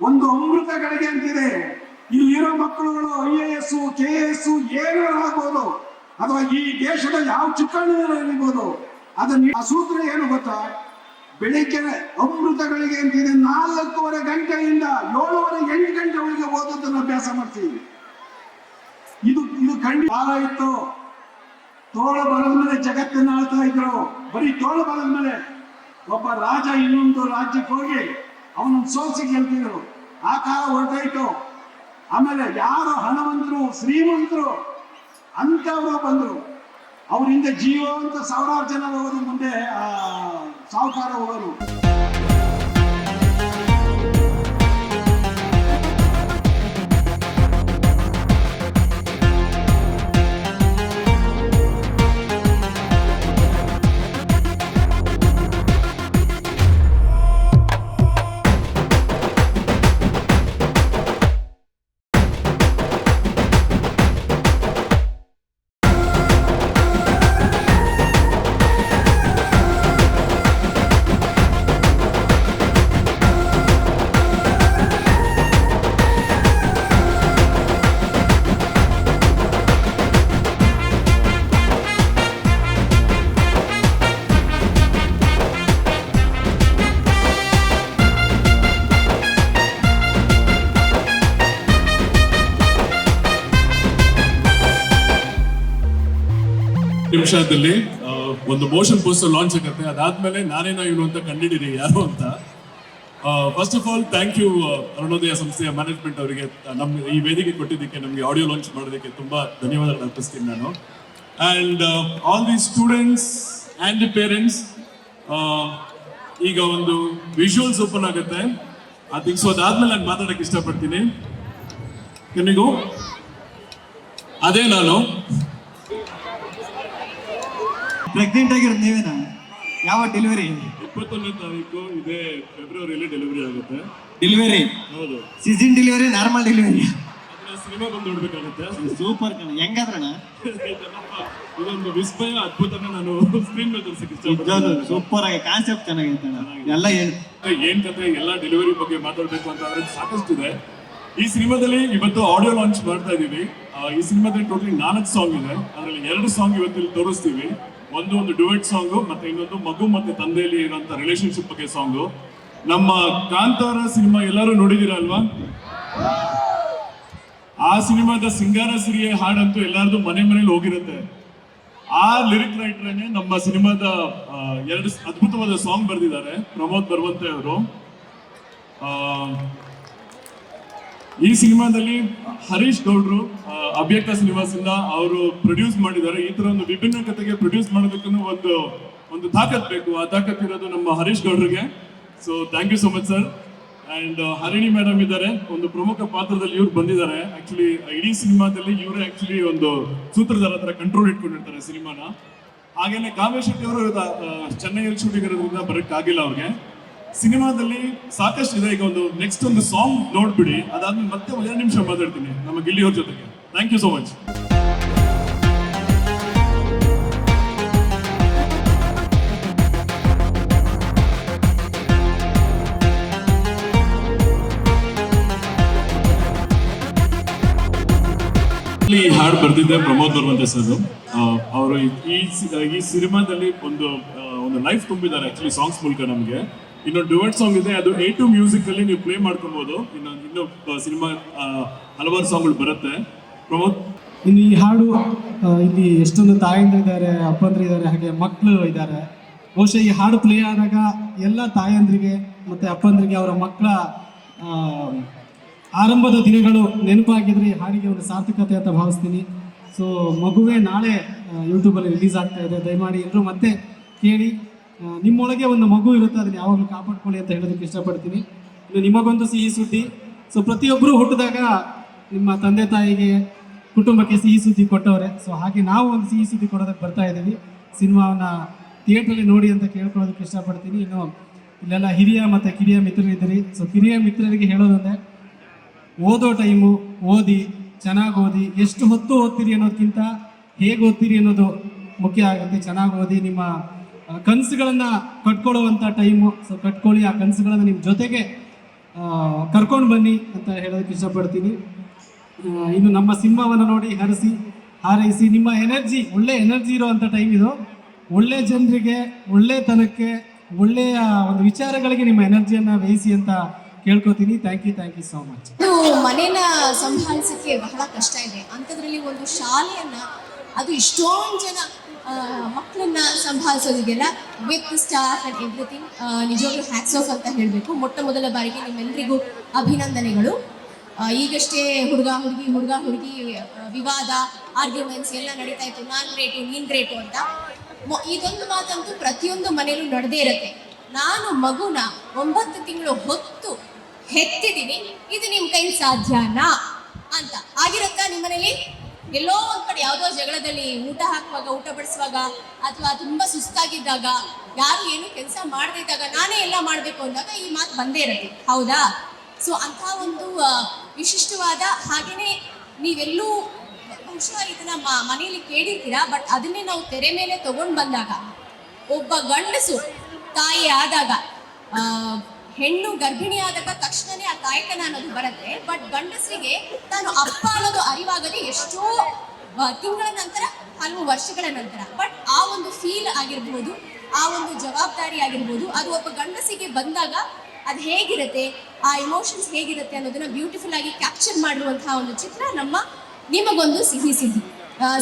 ಒಂದು ಅಮೃತ ಗಳಿಗೆ ಅಂತಿದೆ. ಇಲ್ಲಿರೋ ಮಕ್ಕಳುಗಳು IAS KS ಏನೋ ಆಗ್ಬೋದು, ಅಥವಾ ಈ ದೇಶದ ಯಾವ ಚಿಕ್ಕಣ್ಣಿರ್ಬೋದು. ಅದನ್ನ ಆ ಸೂತ್ರ ಏನು ಗೊತ್ತಾ? ಬೆಳಿಗ್ಗೆ ಅಮೃತಗಳಿಗೆ ಅಂತಿದೆ 4:15 ಗಂಟೆಯಿಂದ 7:30 8 ಗಂಟೆವರೆಗೆ ಓದೋದನ್ನ ಅಭ್ಯಾಸ ಮಾಡ್ತೀವಿ. ಇದು ಖಂಡಿತ ಕಾಲ ಇತ್ತು. ತೋಳ ಬಲದ ಮೇಲೆ ಜಗತ್ತನ್ನ ಆಳ್ತಾ ಇದ್ರು. ಬರೀ ತೋಳ ಬಲದ ಮೇಲೆ ಒಬ್ಬ ರಾಜ ಇನ್ನೊಂದು ರಾಜ್ಯಕ್ಕೆ ಹೋಗಿ ಅವನನ್ನು ಸೋಲಿಸಿ ಗೆಲ್ತಿದ್ರು. ಆ ಕಾಲ ಹೊರಟಾಯ್ತು. ಆಮೇಲೆ ಯಾರು ಹಣವಂತರು ಶ್ರೀಮಂತರು ಅಂತವರು ಬಂದ್ರು. ಅವರಿಂದ ಜೀವಂತ ಸಾವಿರಾರು ಜನ ಹೋಗೋದು, ಮುಂದೆ ಸಾಹುಕಾರ ಹೋಗೋರು. ನಿಮಿಷದಲ್ಲಿ ಒಂದು ಮೋಷನ್ ಪೋಸ್ಟರ್ ಲಾಂಚ್ ಆಗುತ್ತೆ. ಅದಾದ್ಮೇಲೆ ನಾನೇನೋ ಇವನು ಅಂತ ಕಂಡಿದ್ದೀರಿ ಯಾರು ಅಂತ. First of all thank you Arunodaya ಸಂಸ್ಥೆಯ ಮ್ಯಾನೇಜ್ಮೆಂಟ್ ಅವರಿಗೆ ನಮ್ಮ ಈ ವೇದಿಕೆ ಕೊಟ್ಟಿದ್ದಕ್ಕೆ, ನಮಗೆ ಆಡಿಯೋ ಲಾಂಚ್ ಮಾಡೋದಕ್ಕೆ ತುಂಬಾ ಧನ್ಯವಾದಗಳು ಅರ್ಪಿಸ್ತೀನಿ ನಾನು. And all the students and the parents, ಈಗ ಒಂದು ವಿಜುವಲ್ಸ್ ಓಪನ್ ಆಗುತ್ತೆ. ಐ ಥಿಂಕ್ ಸೊ ಅದಾದ್ಮೇಲೆ ನಾನು ಮಾತಾಡಕ್ಕೆ ಇಷ್ಟಪಡ್ತೀನಿ. ನಿಮಗೂ ಅದೇ ನಾನು ಪ್ರೆಗ್ನೆಂಟ್ ಆಗಿರೋದು ನೀವೇನಾ? ಯಾವ ಡೆಲಿವರಿ? 21ನೇ ತಾರೀಕು ಇದೇ ಫೆಬ್ರವರಿಯಲ್ಲಿ ಡೆಲಿವರಿ ಆಗುತ್ತೆ. ಡೆಲಿವರಿ? ಹೌದು. Season delivery, normal delivery? ಅದನ್ನ ಸಿನಿಮಾ ಬಂದು ನೋಡ್ಬೇಕಾಗುತ್ತೆ. ಸೂಪರ್ ಕಣ. ಹೆಂಗಾದ್ರಣ? ಇದೊಂದು ವಿಸ್ಮಯ ಅದ್ಭುತನ ನಾನು ಸ್ಕ್ರೀನ್ ಮೇಲೆ ತೋರಿಸಕ್ಕೆ ಇಷ್ಟಪಡ್ತೀನಿ. ಸೂಪರ್ ಆಗಿ ಕಾನ್ಸೆಪ್ಟ್ ಚೆನ್ನಾಗೈತೆ. ಎಲ್ಲ ಏನ್ ಕತೆ, ಎಲ್ಲ ಡೆಲಿವರಿ ಬಗ್ಗೆ ಮಾತಾಡ್ಬೇಕು ಅಂತ ಆದ್ರೆ ಸಾಕಷ್ಟು ಇದೆ. ಈ ಸಿನಿಮಾದಲ್ಲಿ ಇವತ್ತು ಆಡಿಯೋ ಲಾಂಚ್ ಮಾಡ್ತಾ ಇದೀವಿ. ಈ ಸಿನಿಮಾದಲ್ಲಿ ಟೋಟಲಿ 4 ಸಾಂಗ್ ಇದೆ. ಅದರಲ್ಲಿ 2 ಸಾಂಗ್ ಇವತ್ತಿಲ್ಲಿ ತೋರಿಸ್ತೀವಿ. ಒಂದು ಡುವೆಟ್ ಸಾಂಗು, ಮತ್ತೆ ಇನ್ನೊಂದು ಮಗು ಮತ್ತೆ ತಂದೆಯಲ್ಲಿ ಇರುವಂತ ರಿಲೇಶನ್ಶಿಪ್ ಬಗ್ಗೆ ಸಾಂಗು. ನಮ್ಮ ಕಾಂತಾರ ಸಿನಿಮಾ ಎಲ್ಲರೂ ನೋಡಿದೀರ ಅಲ್ವಾ? ಆ ಸಿನಿಮಾದ ಸಿಂಗಾರ ಸಿರಿಯೇ ಹಾಡಂತೂ ಎಲ್ಲಾರ್ದು ಮನೇಲಿ ಹೋಗಿರುತ್ತೆ. ಆ ಲಿರಿಕ್ ರೈಟರ್ನೇ ನಮ್ಮ ಸಿನಿಮಾದ 2 ಅದ್ಭುತವಾದ ಸಾಂಗ್ ಬರೆದಿದ್ದಾರೆ ಪ್ರಮೋದ್ ಬರ್ವಂತೆ ಅವರು. ಈ ಸಿನಿಮಾದಲ್ಲಿ ಹರೀಶ್ ಗೌಡ್ರು ಅಭ್ಯಕ್ತ ಸಿನಿಮಾಸ್ ಇಂದ ಅವರು ಪ್ರೊಡ್ಯೂಸ್ ಮಾಡಿದ್ದಾರೆ. ಈ ತರ ಒಂದು ವಿಭಿನ್ನ ಕಥೆಗೆ ಪ್ರೊಡ್ಯೂಸ್ ಮಾಡೋದಕ್ಕೂ ಒಂದು ತಾಕತ್ ಬೇಕು. ಆ ತಾಕತ್ ಇರೋದು ನಮ್ಮ ಹರೀಶ್ ಗೌಡ್ರಿಗೆ. So thank you so much sir. And Harini madam ಇದ್ದಾರೆ, ಒಂದು ಪ್ರಮುಖ ಪಾತ್ರದಲ್ಲಿ ಇವ್ರು ಬಂದಿದ್ದಾರೆ. ಆಕ್ಚುಲಿ ಇಡೀ ಸಿನಿಮಾದಲ್ಲಿ ಇವರೇ ಆಕ್ಚುಲಿ ಒಂದು ಸೂತ್ರಧಾರ ತರ ಕಂಟ್ರೋಲ್ ಇಟ್ಕೊಂಡಿರ್ತಾರೆ ಸಿನಿಮಾನ. ಹಾಗೇನೆ ಕಾವ್ಯ ಶೆಟ್ಟಿ ಅವರು ಚೆನ್ನೈಯಲ್ಲಿ ಶೂಟಿಂಗ್ ಇರೋದ್ರಿಂದ ಬರೋಕ್ಕಾಗಿಲ್ಲ ಅವ್ರಿಗೆ. ಸಿನಿಮಾದಲ್ಲಿ ಸಾಕಷ್ಟು ಇದೆ. ಈಗ ಒಂದು ನೆಕ್ಸ್ಟ್ ಒಂದು ಸಾಂಗ್ ನೋಡ್ಬಿಡಿ, ಅದಾದ್ಮೇಲೆ ಮತ್ತೆ 2 ನಿಮಿಷ ಮಾತಾಡ್ತೀನಿ ನಮ್ಮ ಗಿಲ್ಲಿ ಅವ್ರ ಜೊತೆಗೆ. Thank you so much. ಈ ಹಾಡು ಬರ್ತಿದ್ದೆ ಪ್ರಮೋದ್ ಬರ್ವಂತೆ ಸರ್. ಅವರು ಈ ಸಿನಿಮಾದಲ್ಲಿ ಒಂದು ಲೈಫ್ ತುಂಬಿದ್ದಾರೆ ಆಕ್ಚುಲಿ ಸಾಂಗ್ಸ್ ಮೂಲಕ ನಮಗೆ. ಇನ್ನೊಂದು ಡುವೆಟ್ ಸಾಂಗ್ ಇದೆ, ಅದು A2 ಮ್ಯೂಸಿಕ್ ಅಲ್ಲಿ ನೀವು ಪ್ಲೇ ಮಾಡ್ಕೊಬಹುದು. ಇನ್ನು ಸಿನಿಮಾ ಹಲವಾರು ಸಾಂಗ್ಗಳು ಬರುತ್ತೆ. ಪ್ರಮೋದ್, ಇನ್ನು ಈ ಹಾಡು ಇಲ್ಲಿ ಎಷ್ಟೊಂದು ತಾಯಂದಿರಿದ್ದಾರೆ, ಅಪ್ಪಂದ್ರಿದ್ದಾರೆ, ಹಾಗೆ ಮಕ್ಕಳು ಇದ್ದಾರೆ. ಬಹುಶಃ ಈ ಹಾಡು ಪ್ಲೇ ಆದಾಗ ಎಲ್ಲ ತಾಯಂದ್ರಿಗೆ ಮತ್ತು ಅಪ್ಪಂದ್ರಿಗೆ ಅವರ ಮಕ್ಕಳ ಆರಂಭದ ದಿನಗಳು ನೆನಪಾಗಿದ್ರೆ ಈ ಹಾಡಿಗೆ ಒಂದು ಸಾರ್ಥಕತೆ ಅಂತ ಭಾವಿಸ್ತೀನಿ. ಸೊ ಮಗುವೇ ನಾಳೆ ಯೂಟ್ಯೂಬಲ್ಲಿ ರಿಲೀಸ್ ಆಗ್ತಾ ಇದೆ. ದಯಮಾಡಿ ಎಲ್ಲರೂ ಮತ್ತೆ ಕೇಳಿ. ನಿಮ್ಮೊಳಗೆ ಒಂದು ಮಗು ಇರುತ್ತೆ, ಅದನ್ನು ಯಾವಾಗಲೂ ಕಾಪಾಡ್ಕೊಳ್ಳಿ ಅಂತ ಹೇಳೋದಕ್ಕೆ ಇಷ್ಟಪಡ್ತೀನಿ. ಇನ್ನು ನಿಮಗೊಂದು ಸಿಹಿ ಸುದ್ದಿ. ಸೊ ಪ್ರತಿಯೊಬ್ಬರು ಹುಟ್ಟಿದಾಗ ನಿಮ್ಮ ತಂದೆ ತಾಯಿಗೆ, ಕುಟುಂಬಕ್ಕೆ ಸಿಹಿ ಸುದ್ದಿ ಕೊಟ್ಟವ್ರೆ. ಸೊ ಹಾಗೆ ನಾವು ಒಂದು ಸಿಹಿ ಸುದ್ದಿ ಕೊಡೋದಕ್ಕೆ ಬರ್ತಾ ಇದ್ದೀವಿ. ಸಿನಿಮಾವನ್ನ ಥಿಯೇಟ್ರಲ್ಲಿ ನೋಡಿ ಅಂತ ಕೇಳ್ಕೊಳ್ಳೋದಕ್ಕೆ ಇಷ್ಟಪಡ್ತೀನಿ. ಇನ್ನು ಇಲ್ಲೆಲ್ಲ ಹಿರಿಯ ಮತ್ತು ಕಿರಿಯ ಮಿತ್ರರಿದ್ದೀರಿ. ಸೊ ಕಿರಿಯ ಮಿತ್ರರಿಗೆ ಹೇಳೋದಂದ್ರೆ, ಓದೋ ಟೈಮು ಓದಿ, ಚೆನ್ನಾಗಿ ಓದಿ. ಎಷ್ಟು ಹೊತ್ತು ಓದ್ತೀರಿ ಅನ್ನೋದಕ್ಕಿಂತ ಹೇಗೆ ಓದ್ತೀರಿ ಅನ್ನೋದು ಮುಖ್ಯ ಆಗುತ್ತೆ. ಚೆನ್ನಾಗಿ ಓದಿ, ನಿಮ್ಮ ಕನಸುಗಳನ್ನು ಕಟ್ಕೊಳ್ಳುವಂಥ ಟೈಮು. ಸೊ ಕಟ್ಕೊಳ್ಳಿ, ಆ ಕನಸುಗಳನ್ನು ನಿಮ್ಮ ಜೊತೆಗೆ ಕರ್ಕೊಂಡು ಬನ್ನಿ ಅಂತ ಹೇಳೋದಕ್ಕೆ ಇಷ್ಟಪಡ್ತೀನಿ. ಇನ್ನು ನಮ್ಮ ಸಿನಿಮಾವನ್ನು ನೋಡಿ ಹಾರೈಸಿ ನಿಮ್ಮ ಎನರ್ಜಿ, ಒಳ್ಳೆ ಎನರ್ಜಿ ಇರೋವಂಥ ಟೈಮ್ ಇದು. ಒಳ್ಳೆ ಜನರಿಗೆ, ಒಳ್ಳೆತನಕ್ಕೆ, ಒಳ್ಳೆಯ ಒಂದು ವಿಚಾರಗಳಿಗೆ ನಿಮ್ಮ ಎನರ್ಜಿಯನ್ನು ವಹಿಸಿ ಅಂತ ಕೇಳ್ಕೊತೀನಿ. Thank you so much. ಇದು ಮನೇನ ಸಂಭಾಳಿಸೋಕ್ಕೆ ಬಹಳ ಕಷ್ಟ ಇದೆ. ಅಂಥದ್ರಲ್ಲಿ ಒಂದು ಶಾಲೆಯನ್ನ, ಅದು ಇಷ್ಟೊಂದು ಜನ ಮಕ್ಕಳನ್ನ ಸಂಭಾಳಿಸೋದಿದೆಯಲ್ಲ, ವಿತ್ ಸ್ಟಾಫ್ ಆ್ಯಂಡ್ ಎವ್ರಿಥಿಂಗ್, ನಿಜವಾಗ್ಲೂ ಹ್ಯಾಟ್ಸ್ ಆಫ್ ಅಂತ ಹೇಳಬೇಕು. ಮೊಟ್ಟ ಮೊದಲ ಬಾರಿಗೆ ನಿಮ್ಮೆಲ್ಲರಿಗೂ ಅಭಿನಂದನೆಗಳು. ಈಗಷ್ಟೇ ಹುಡುಗ ಹುಡುಗಿ ವಿವಾದ, ಆರ್ಗ್ಯುಮೆಂಟ್ಸ್ ಎಲ್ಲ ನಡೀತಾ ಇತ್ತು. ನಾನು ಗ್ರೇಟು, ನೀನು ಗ್ರೇಟು ಅಂತ. ಇದೊಂದು ಮಾತಂತೂ ಪ್ರತಿಯೊಂದು ಮನೆಯಲ್ಲೂ ನಡೆದೇ ಇರುತ್ತೆ. ನಾನು ಮಗುನ 9 ತಿಂಗಳು ಹೊತ್ತು ಹೆತ್ತಿದ್ದೀನಿ, ಇದು ನಿಮ್ಮ ಕೈಲಿ ಸಾಧ್ಯನಾ ಅಂತ ಆಗಿರುತ್ತಾ ನಿಮ್ಮ ಮನೇಲಿ? ಎಲ್ಲೋ ಒಂದ್ ಕಡೆ ಯಾವುದೋ ಜಗಳದಲ್ಲಿ ಊಟ ಹಾಕುವಾಗ, ಊಟ ಬಡಿಸುವಾಗ, ಅಥವಾ ತುಂಬಾ ಸುಸ್ತಾಗಿದ್ದಾಗ, ಯಾರು ಏನು ಕೆಲಸ ಮಾಡದೇ ಇದ್ದಾಗ ನಾನೇ ಎಲ್ಲ ಮಾಡಬೇಕು ಅಂದಾಗ ಈ ಮಾತು ಬಂದೇ ಇರುತ್ತೆ, ಹೌದಾ? ಸೊ ಅಂಥ ಒಂದು ವಿಶಿಷ್ಟವಾದ, ಹಾಗೇನೆ ನೀವೆಲ್ಲೂ ಬಹುಶಃ ಇದನ್ನ ಮನೆಯಲ್ಲಿ ಕೇಳಿರ್ತೀರಾ, ಬಟ್ ಅದನ್ನೇ ನಾವು ತೆರೆ ಮೇಲೆ ತಗೊಂಡು ಬಂದಾಗ, ಒಬ್ಬ ಗಂಡಸು ತಾಯಿ ಆದಾಗ, ಹೆಣ್ಣು ಗರ್ಭಿಣಿ ಆದಾಗ ತಕ್ಷಣನೇ ಆ ತಾಯ್ತನ ಅನ್ನೋದು ಬರುತ್ತೆ. ಬಟ್ ಗಂಡಸರಿಗೆ ತಾನು ಅಪ್ಪ ಅನ್ನೋದು ಅರಿವಾಗದೆ ಎಷ್ಟೋ ತಿಂಗಳ ನಂತರ, ಹಲವು ವರ್ಷಗಳ ನಂತರ. ಬಟ್ ಆ ಒಂದು ಫೀಲ್ ಆಗಿರ್ಬೋದು, ಆ ಒಂದು ಜವಾಬ್ದಾರಿ ಆಗಿರ್ಬೋದು, ಅದು ಒಬ್ಬ ಗಂಡಸಿಗೆ ಬಂದಾಗ ಅದು ಹೇಗಿರುತ್ತೆ, ಆ ಇಮೋಷನ್ಸ್ ಹೇಗಿರುತ್ತೆ ಅನ್ನೋದನ್ನ ಬ್ಯೂಟಿಫುಲ್ ಆಗಿ ಕ್ಯಾಪ್ಚರ್ ಮಾಡಿರುವಂತಹ ಒಂದು ಚಿತ್ರ ನಮ್ಮ ನಿಮಗೊಂದು ಸಿಹಿ ಸಿಹಿ.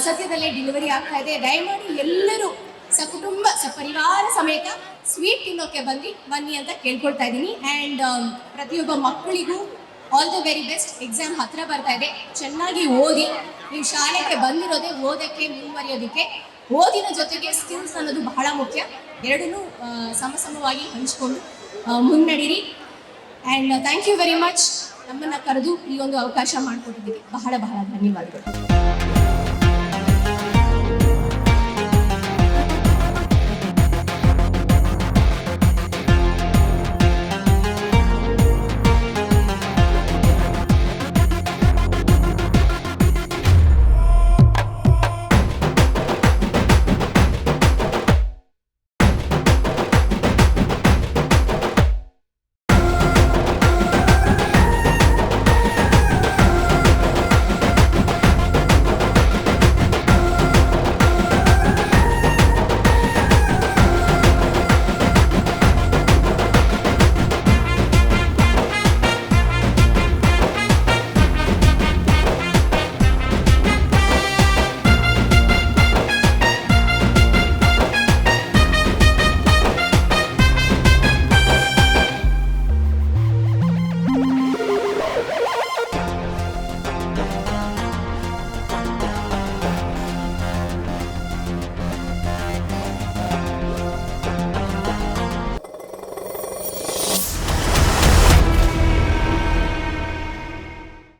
ಸದ್ಯದಲ್ಲೇ ಡೆಲಿವರಿ ಆಗ್ತಾ ಇದೆ. ದಯಮಾಡಿ ಎಲ್ಲರೂ ಸಕುಟುಂಬ ಸಪರಿವಾರ ಸಮೇತ ಸ್ವೀಟ್ ತಿನ್ನೋಕೆ ಬನ್ನಿ ಅಂತ ಕೇಳ್ಕೊಳ್ತಾ ಇದ್ದೀನಿ. ಆ್ಯಂಡ್ ಪ್ರತಿಯೊಬ್ಬ ಮಕ್ಕಳಿಗೂ all the very best. Exam ಹತ್ರ ಬರ್ತಾ ಇದೆ, ಚೆನ್ನಾಗಿ ಓದಿ. ನೀವು ಶಾಲೆಗೆ ಬಂದಿರೋದೇ ಓದಕ್ಕೆ, ಮುಂದುವರಿಯೋದಕ್ಕೆ. ಓದಿನ ಜೊತೆಗೆ ಸ್ಕಿಲ್ಸ್ ಅನ್ನೋದು ಬಹಳ ಮುಖ್ಯ. ಎರಡನ್ನೂ ಸಮಸಮವಾಗಿ ಹಂಚ್ಕೊಂಡು ಮುನ್ನಡೀರಿ. And thank you very much. ನಮ್ಮನ್ನು ಕರೆದು ಈ ಒಂದು ಅವಕಾಶ ಮಾಡಿಕೊಟ್ಟಿದ್ದೀವಿ. ಬಹಳ ಧನ್ಯವಾದಗಳು.